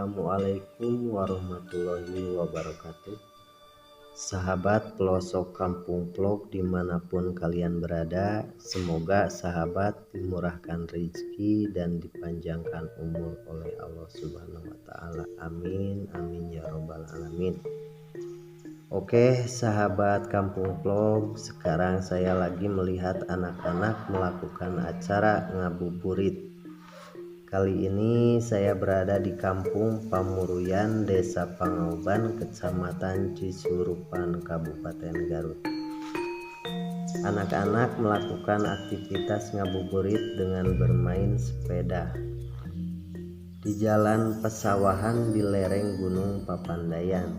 Assalamualaikum warahmatullahi wabarakatuh. Sahabat pelosok kampung vlog dimanapun kalian berada, semoga sahabat dimurahkan rezeki dan dipanjangkan umur oleh Allah Subhanahu wa Ta'ala. Amin amin ya robbal alamin. Oke sahabat kampung vlog, sekarang saya lagi melihat anak-anak melakukan acara ngabuburit. Kali ini saya berada di Kampung Pamuruyan, Desa Pangauban, Kecamatan Cisurupan, Kabupaten Garut. Anak-anak melakukan aktivitas ngabuburit dengan bermain sepeda di jalan pesawahan di lereng Gunung Papandayan.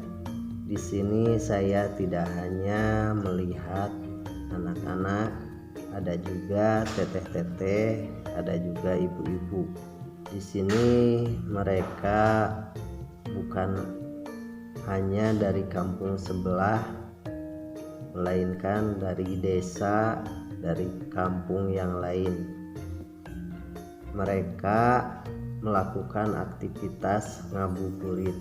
Di sini saya tidak hanya melihat anak-anak, ada juga teteh-teteh, ada juga ibu-ibu. Di sini mereka bukan hanya dari kampung sebelah, melainkan dari desa, dari kampung yang lain. Mereka melakukan aktivitas ngabuburit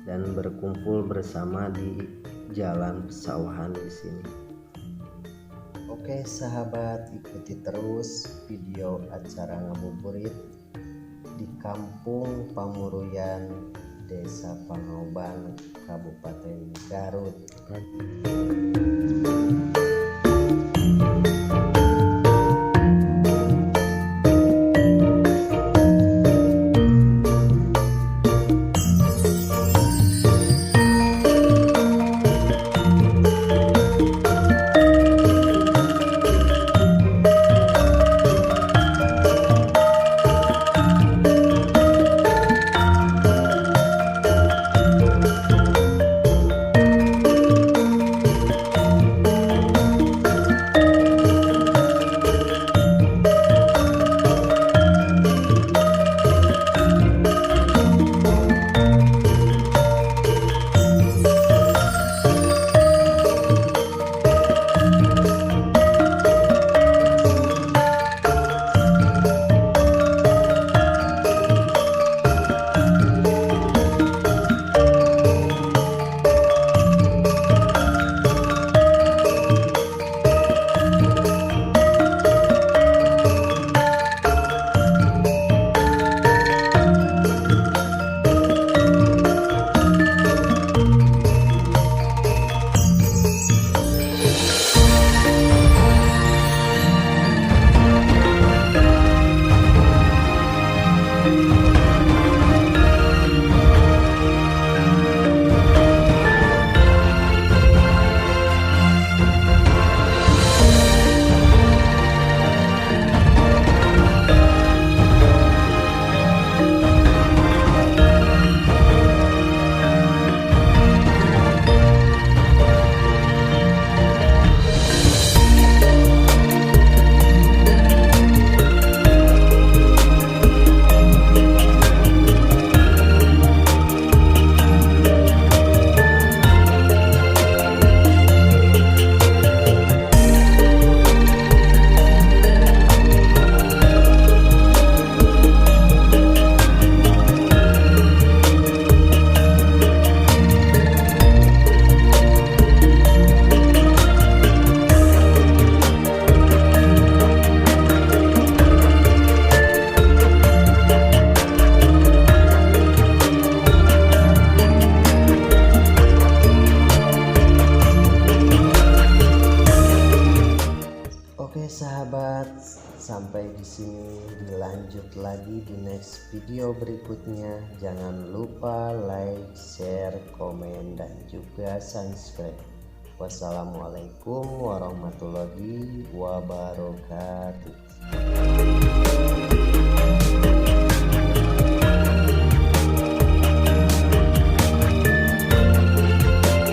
dan berkumpul bersama di jalan pesawahan di sini. Oke sahabat, ikuti terus video acara ngabuburit di Kampung Pamuruyan, Desa Pangauban, Kabupaten Garut. Oke sahabat, sampai di sini, dilanjut lagi di next video berikutnya. Jangan lupa like, share, komen, dan juga subscribe. Wassalamualaikum warahmatullahi wabarakatuh.